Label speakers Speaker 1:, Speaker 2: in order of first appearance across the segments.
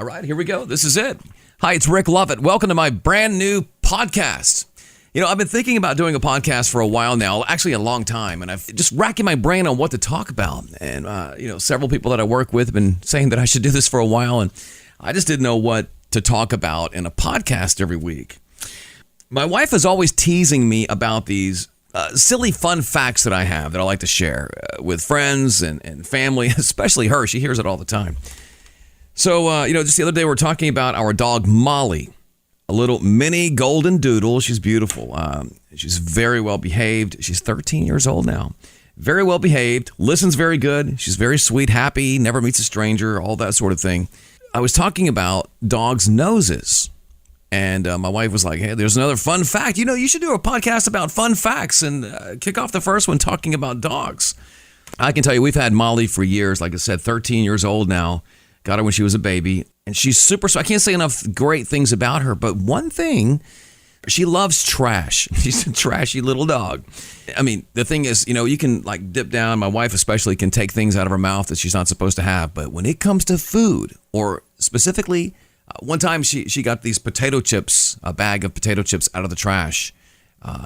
Speaker 1: All right, here we go. This is it. Hi, it's Rick Lovett. Welcome to my brand new podcast. You know, I've been thinking about doing a podcast for a while now, actually a long time, and I've just racking my brain on what to talk about. And, several people that I work with have been saying that I should do this for a while, and I just didn't know what to talk about in a podcast every week. My wife is always teasing me about these silly fun facts that I have that I like to share with friends and family, especially her. She hears it all the time. So, just the other day we were talking about our dog Molly, a little mini golden doodle. She's beautiful. She's very well behaved. She's 13 years old now. Very well behaved, listens very good. She's very sweet, happy, never meets a stranger, all that sort of thing. I was talking about dogs' noses. And my wife was like, hey, there's another fun fact. You know, you should do a podcast about fun facts and kick off the first one talking about dogs. I can tell you, we've had Molly for years. Like I said, 13 years old now. Got her when she was a baby. And she's super, so I can't say enough great things about her. But one thing, she loves trash. She's a trashy little dog. I mean, the thing is, you can like dip down. My wife especially can take things out of her mouth that she's not supposed to have. But when it comes to food, or specifically, one time she got these potato chips, a bag of potato chips out of the trash.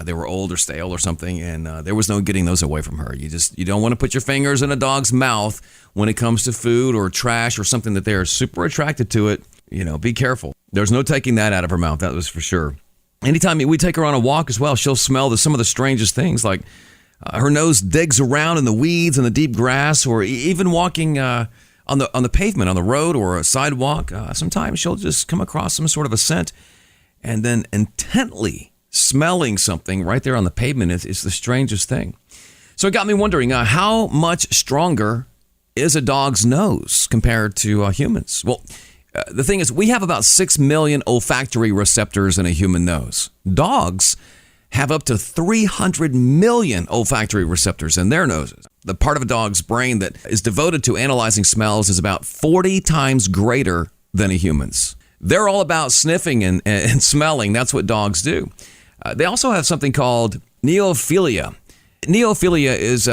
Speaker 1: They were old or stale or something, and there was no getting those away from her. You don't want to put your fingers in a dog's mouth when it comes to food or trash or something that they are super attracted to it. Be careful. There's no taking that out of her mouth, that was for sure. Anytime we take her on a walk as well, she'll smell some of the strangest things, like her nose digs around in the weeds and the deep grass, or even walking on the pavement, on the road or a sidewalk. Sometimes she'll just come across some sort of a scent, and then intently smelling something right there on the pavement is the strangest thing. So it got me wondering, how much stronger is a dog's nose compared to humans? Well, the thing is, we have about 6 million olfactory receptors in a human nose. Dogs have up to 300 million olfactory receptors in their noses. The part of a dog's brain that is devoted to analyzing smells is about 40 times greater than a human's. They're all about sniffing and smelling. That's what dogs do. They also have something called Neophilia. Neophilia is,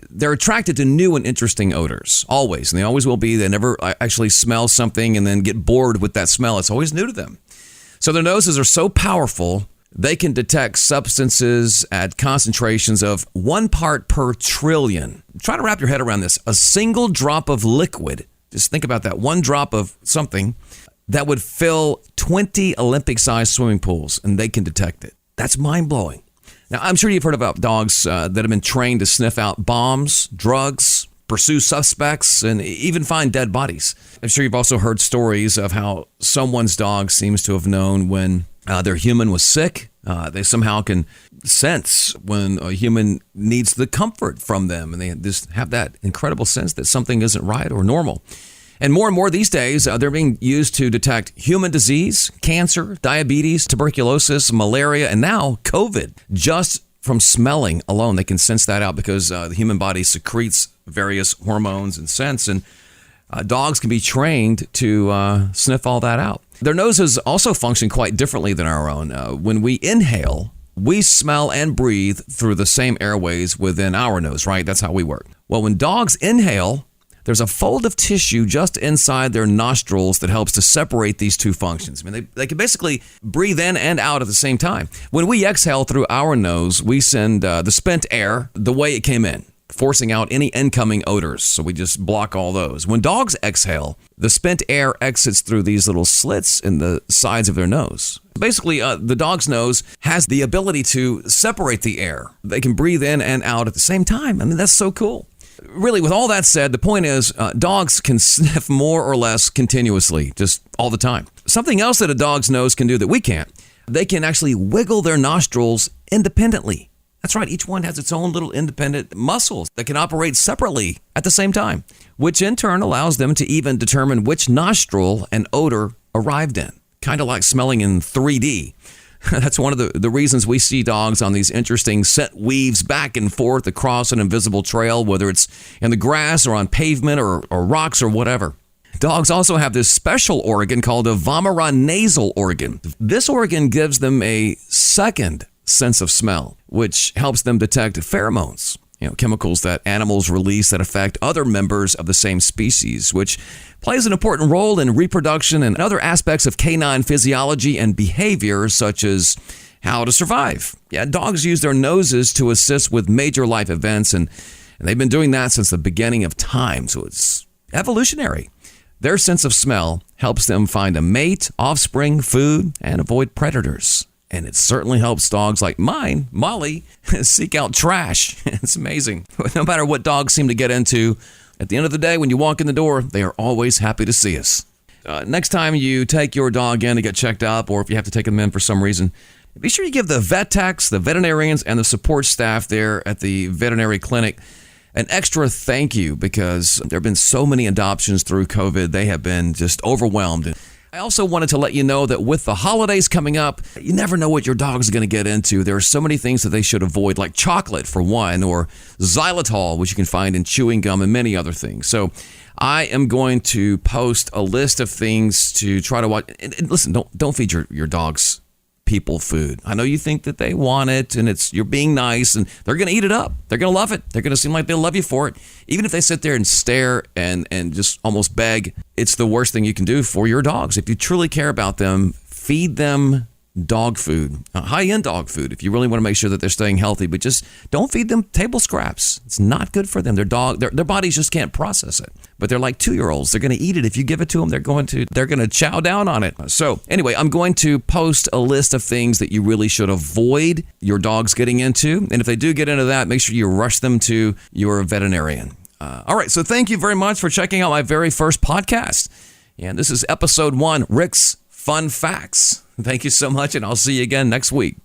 Speaker 1: they're attracted to new and interesting odors, always. And they always will be. They never actually smell something and then get bored with that smell. It's always new to them. So their noses are so powerful, they can detect substances at concentrations of 1 part per trillion. Try to wrap your head around this. A single drop of liquid, just think about that, 1 drop of something that would fill 20 Olympic-sized swimming pools, and they can detect it. That's mind-blowing. Now, I'm sure you've heard about dogs that have been trained to sniff out bombs, drugs, pursue suspects, and even find dead bodies. I'm sure you've also heard stories of how someone's dog seems to have known when their human was sick. They somehow can sense when a human needs the comfort from them, and they just have that incredible sense that something isn't right or normal. And more these days, they're being used to detect human disease, cancer, diabetes, tuberculosis, malaria, and now COVID. Just from smelling alone, they can sense that out because the human body secretes various hormones and scents, and dogs can be trained to sniff all that out. Their noses also function quite differently than our own. When we inhale, we smell and breathe through the same airways within our nose, right? That's how we work. Well, when dogs inhale, there's a fold of tissue just inside their nostrils that helps to separate these two functions. I mean, they can basically breathe in and out at the same time. When we exhale through our nose, we send the spent air the way it came in, forcing out any incoming odors. So we just block all those. When dogs exhale, the spent air exits through these little slits in the sides of their nose. Basically, the dog's nose has the ability to separate the air. They can breathe in and out at the same time. I mean, that's so cool. Really, with all that said, the point is dogs can sniff more or less continuously, just all the time. Something else that a dog's nose can do that we can't, they can actually wiggle their nostrils independently. That's right, each one has its own little independent muscles that can operate separately at the same time, which in turn allows them to even determine which nostril an odor arrived in, kind of like smelling in 3D. That's one of the reasons we see dogs on these interesting scent weaves back and forth across an invisible trail, whether it's in the grass or on pavement or rocks or whatever. Dogs also have this special organ called a vomeronasal organ. This organ gives them a second sense of smell, which helps them detect pheromones. chemicals that animals release that affect other members of the same species, which plays an important role in reproduction and other aspects of canine physiology and behavior, such as how to survive. Yeah, dogs use their noses to assist with major life events, and they've been doing that since the beginning of time, so it's evolutionary. Their sense of smell helps them find a mate, offspring, food, and avoid predators. And it certainly helps dogs like mine, Molly, seek out trash. It's amazing. No matter what dogs seem to get into, at the end of the day, when you walk in the door, they are always happy to see us. Next time you take your dog in to get checked up, or if you have to take them in for some reason, be sure you give the vet techs, the veterinarians, and the support staff there at the veterinary clinic an extra thank you, because there have been so many adoptions through COVID. They have been just overwhelmed. I also wanted to let you know that with the holidays coming up, you never know what your dog's going to get into. There are so many things that they should avoid, like chocolate for one, or xylitol, which you can find in chewing gum, and many other things. So I am going to post a list of things to try to watch. And listen, don't feed your dogs people food. I know you think that they want it and you're being nice, and they're going to eat it up. They're going to love it. They're going to seem like they love you for it. Even if they sit there and stare and just almost beg, it's the worst thing you can do for your dogs. If you truly care about them, feed them dog food, high-end dog food, if you really want to make sure that they're staying healthy, but just don't feed them table scraps. It's not good for them. Their bodies just can't process it. But they're like 2-year-olds. They're going to eat it. If you give it to them, they're going to chow down on it. So anyway, I'm going to post a list of things that you really should avoid your dogs getting into. And if they do get into that, make sure you rush them to your veterinarian. All right. So thank you very much for checking out my very first podcast. And this is episode 1, Rick's Fun Facts. Thank you so much, and I'll see you again next week.